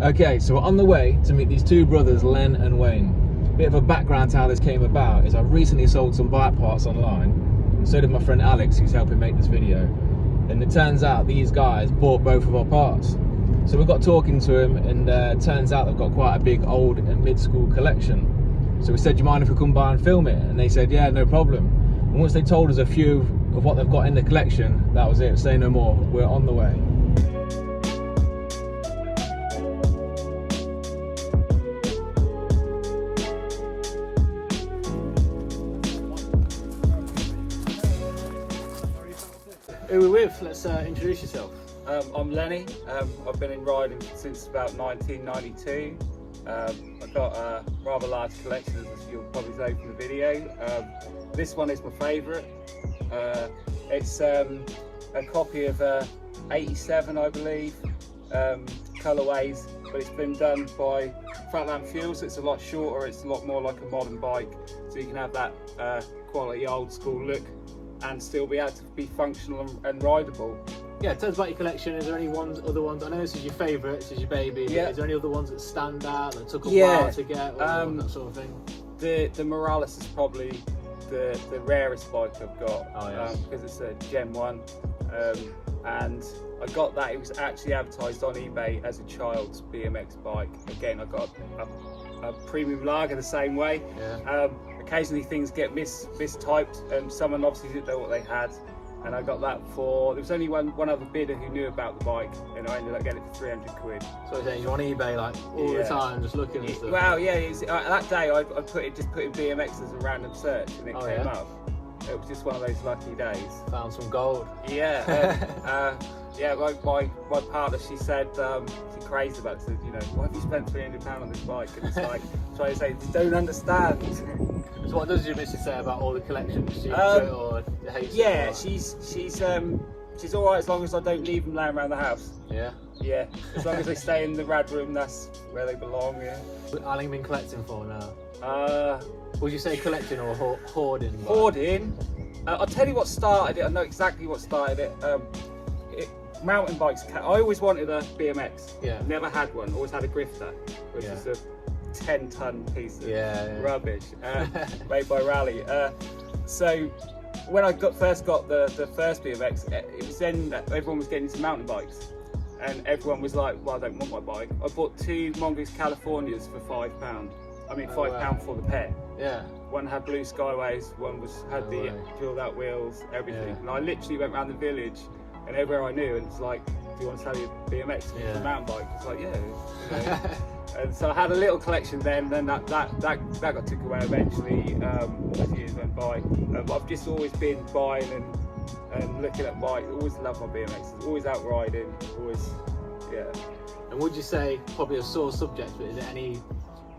Okay, so we're on the way to meet these two brothers, Len and Wayne. Bit of a background to how this came about is I recently sold some bike parts online, and so did my friend Alex, who's helping make this video. And it turns out these guys bought both of our parts. So we got talking to him, and it turns out they've got quite a big old and mid-school collection. So we said, do you mind if we come by and film it? And they said, yeah, no problem. And once they told us a few of what they've got in the collection, that was it. Say no more. We're on the way. Who are we with? Let's introduce yourself. I'm Lenny. I've been in riding since about 1992. I've got a rather large collection, as you'll probably say from the video. This one is my favourite. It's a copy of 87, I believe, colourways, but it's been done by Flatland Fuels. It's a lot shorter, it's a lot more like a modern bike, so you can have that quality old school look and still be able to be functional and rideable. Yeah, tell us about your collection. Is there any other ones? I know this is your favourite, this is your baby. Yeah. Is there any other ones that stand out that took a while to get, or that sort of thing? The Morales is probably the rarest bike I've got. Oh, yeah. Because it's a Gen 1. And I got that, it was actually advertised on eBay as a child's BMX bike. Again, I got a premium lager the same way. Yeah. Occasionally things get mistyped, and someone obviously didn't know what they had, and I got that for, there was only one other bidder who knew about the bike, and I ended up getting it for 300 quid. So you're on eBay like all the time, just looking and stuff? Well, yeah, that day I just put in BMX as a random search, and it came up. It was just one of those lucky days. Found some gold. Yeah. Yeah, my partner, she said, she's crazy about it. Said, you know, why have you spent £300 on this bike? And it's like, trying to say, you don't understand. So what does your missus say about all the collections? She enjoy it or hates yeah, it? she's all right as long as I don't leave them laying around the house. Yeah. Yeah, as long as they stay in the rad room, that's where they belong. Yeah. How long have you been collecting for now? Would you say collecting or hoarding? Hoarding. I'll tell you what started it. I know exactly what started it. Mountain bikes. I always wanted a BMX. Yeah. Never had one. Always had a grifter, which is a 10-ton piece of rubbish made by Raleigh. So when I first got the first BMX, it was then that everyone was getting into mountain bikes, and everyone was like, "Well, I don't want my bike." I bought two Mongoose Californias for £5. I mean, £5 for the pair. Yeah. One had blue skyways, one had the drilled out wheels, everything. Yeah. And I literally went around the village and everywhere I knew, and it's like, do you want to sell your BMX for a mountain bike? It's like, yeah. You know. And so I had a little collection then that got took away eventually as years went by. But I've just always been buying and looking at bikes. Always loved my BMXs, always out riding, always, yeah. And would you say, probably a sore subject, but is there any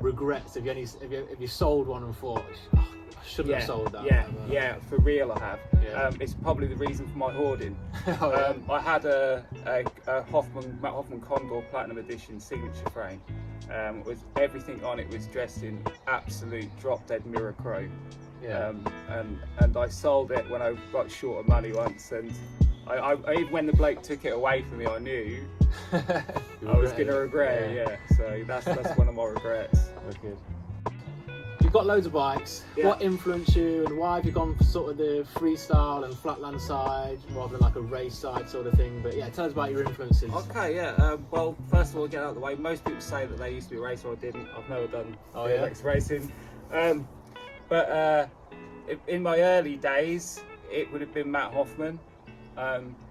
regrets? Have you sold one and thought, oh, I shouldn't have sold that? Yeah, for real I have. Yeah. It's probably the reason for my hoarding. I had a Matt Hoffman Condor Platinum Edition signature frame. With everything on it was dressed in absolute drop dead mirror chrome. Yeah. And I sold it when I got short of money once, and I even when the bloke took it away from me, I knew I was going to regret it. Yeah. So that's one of my regrets. Okay. You've got loads of bikes. Yeah. What influenced you, and why have you gone for sort of the freestyle and flatland side rather than like a race side sort of thing? But yeah, tell us about your influences. Okay, yeah. Well, first of all, get out of the way. Most people say that they used to be a racer. I didn't. I've never done BMX racing. But in my early days, it would have been Matt Hoffman.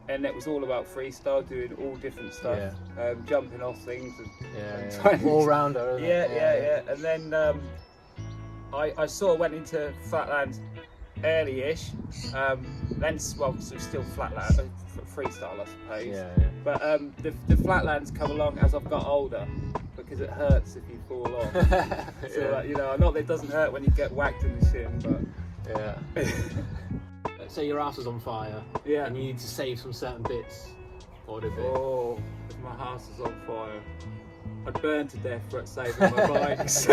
And it was all about freestyle, doing all different stuff, jumping off things. And all rounder. Yeah. And then I sort of went into flatland early-ish. Then, well, so still flatland, freestyle, I suppose. Yeah. But the flatlands come along as I've got older, because it hurts if you fall off. So you know, not that it doesn't hurt when you get whacked in the shin, but yeah. Say your house is on fire, and you need to save some certain bits. What would it be? Oh, if my house is on fire, I'd burn to death for saving my bikes.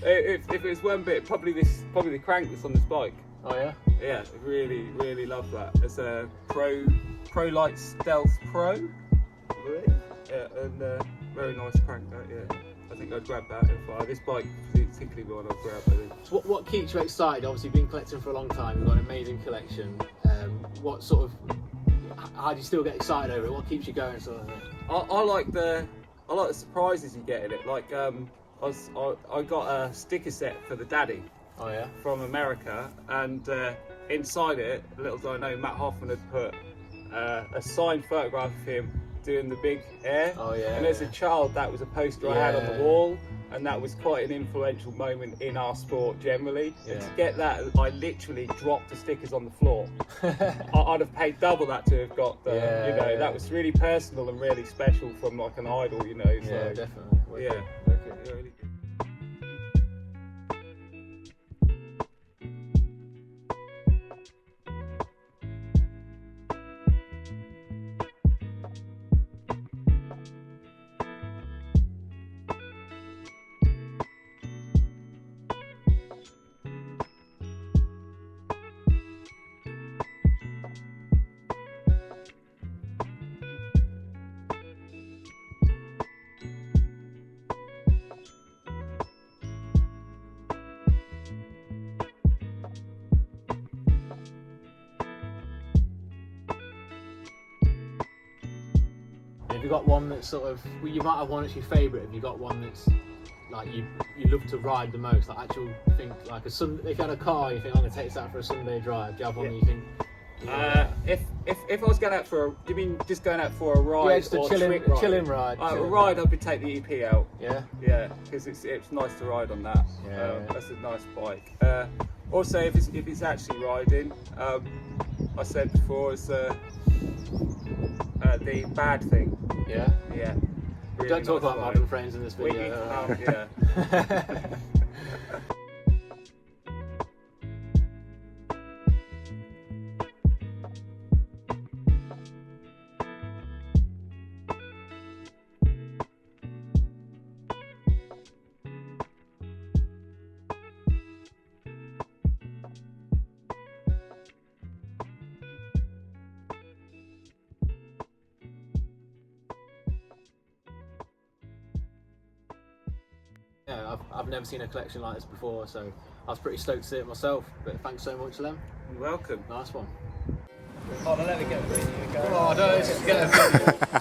If it was one bit, probably the crank that's on this bike. Oh yeah? Yeah, really love that. It's a Pro Light Stealth Pro, I believe. Yeah, and very nice crank that, yeah. I think I'd grab that if this bike particularly one I'd grab, I think. So what keeps you excited? Obviously, you've been collecting for a long time. You've got an amazing collection. What sort of, how do you still get excited over it? What keeps you going, sort of thing? I like the surprises you get in it. Like I got a sticker set for the Daddy. Oh yeah. From America, and inside it, little did I know, Matt Hoffman had put a signed photograph of him doing the big air. Oh yeah. And as a child, that was a poster I had on the wall, and that was quite an influential moment in our sport generally. Yeah. And to get that, I literally dropped the stickers on the floor. I'd have paid double that to have got the, you know, that was really personal and really special from like an idol, you know. So, yeah, definitely. Yeah. Okay. Really good. Have you got one that's sort of, well, you might have one that's your favourite. Have you got one that's like you love to ride the most? Like actual think like if you had a car, you think I'm gonna take this out for a Sunday drive. Do you have one that you think? If I was going out for a, do you mean just going out for a ride? Yeah, just a chilling ride. A ride, I'd be take the EP out. Yeah. Yeah, because it's nice to ride on that. Yeah. That's a nice bike. Also, if it's actually riding, I said before, it's the bad thing. Yeah. Yeah. Really Don't talk nice about bike. modern frames in this video. Yeah. Yeah, I've never seen a collection like this before, so I was pretty stoked to see it myself. But thanks so much, Lem. You're welcome. Nice one. Oh, let me get the video going. Oh, no, let's just get a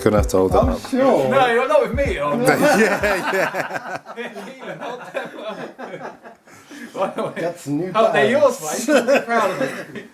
gonna have to hold that I'm up. sure. No, you're not with me. On. Yeah. Keelan, hold them up. By the way, That's new oh, they're bags. yours, mate. I'm proud of it.